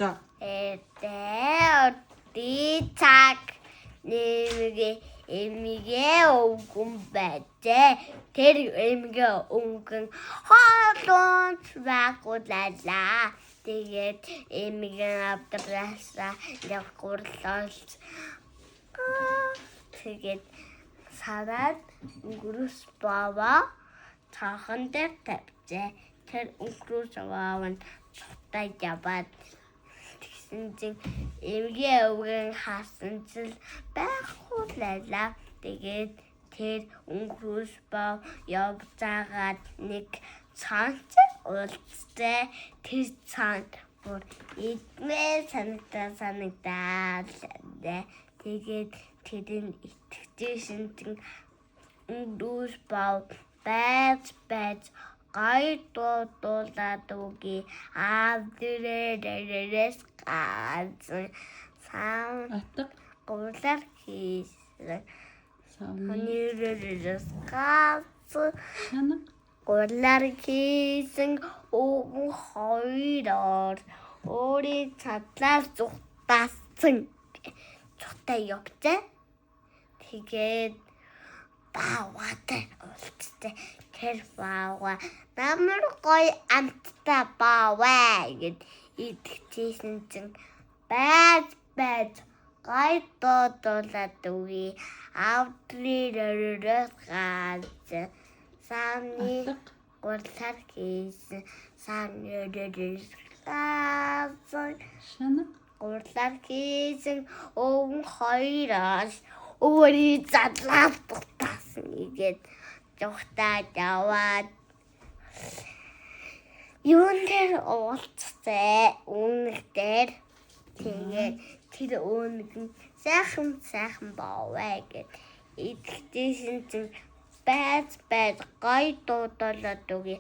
За. Эдээ цаг эмигээ өнгөн байжээ. Тэр эмигээ өнгөн хоолуунч байгууллаа. Тэгээд эмигээ авдрасаа явгуурлуулж тэгээд сараад өнгөрөөс баава цаахан дээр тавьжээ. Тэр өнгөрөөс баав нь цутаа яваад тэгсэн эмигээ өвгөн хаасан чил байгууллаа. Тэгээд тэр өнгөрөөс баав явцаагаад нэг цаанч уулзтээ. Тэр цаанд бүр идмээ санагдаа. Тэгээд тэрийн итгэжсэн өнгөрөөс баав байж гай дуулаад үгүй авдэрээс гаасан Атга. гурлаар хийсэн. Савны. Хоньрээс гаасан Шана. гурлаар хийсэн өвгөн хоёроор өөрийн цадлаар зүхтаасан. Цутаа явцаа. Тэгээд бааваатай уулзтаа. Тэр бааваа намар гоё амттай бааваа гэд итгэжсэн чинь байж гай дуулаад үгүй авдрэрээс гаасан. Савны гурлаар хийсэн савнэрээс гаасан. Шана. Гурлаар хийсэн өвгөн хоёроос өөрийн задлаар дутаасан игээд зүхтаа яваад юун дээр уулзтаа үнэг дээр тэгээд тэр үнэг нь сайхан бааваа гэд итгэжсэн чинь байж гой дуудаад үгүй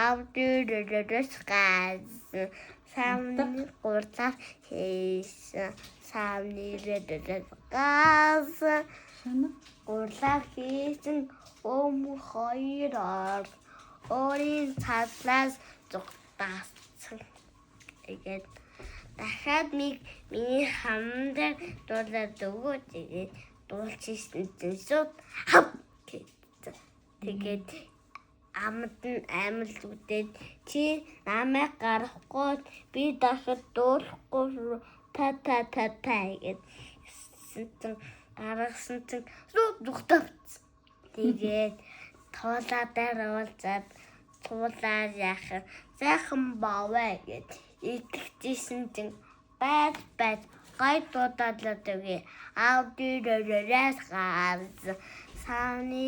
авдэрээс гаасан. Савны гурлаар хийсэн савнэрээс гаасан. Шана. Гурлаар хийсэн өвгөн хоёроор өөрийн цадлаас зүхтаасан. Тэгээд дахиад миний хамдаа дуулаад өгөө тэгээд дуулчихсан чинь шууд хав гэдэг. Тэгээд амьд үдээд чи намайг гарахгүй би дахиад дуулахгүй та гэд гаргасан чинь зүхтавц. Тэгээд тоолаадаар уулзаад цуулаад яах сайхан бааваа гэд итгэжсэн чинь байж гай дуудаад үгүй авдэрээс гаасан. Савны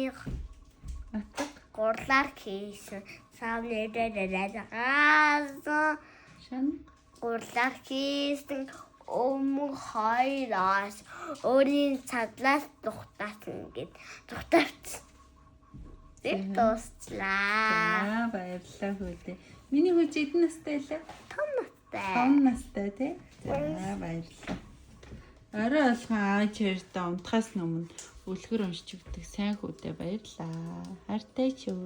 Атга. гурлаар хийсэн савнэрээс гаасан. Шана. Гурлаар хийсэн өвгөн хоёроос өөрийн цадлаас зүхтаасан гэд зүхтавц. Тэр дуслаа. Баярлалаа хөөдөө. Миний хөөж эдэн настай лээ. Том настай. 5 настай тий. За баярлалаа. Орой болгон ааж хоёртаа унтахаас өмнө үлгэр уншиж өгдөг сайн хөөдөө баярлалаа. Хайртай ч юу.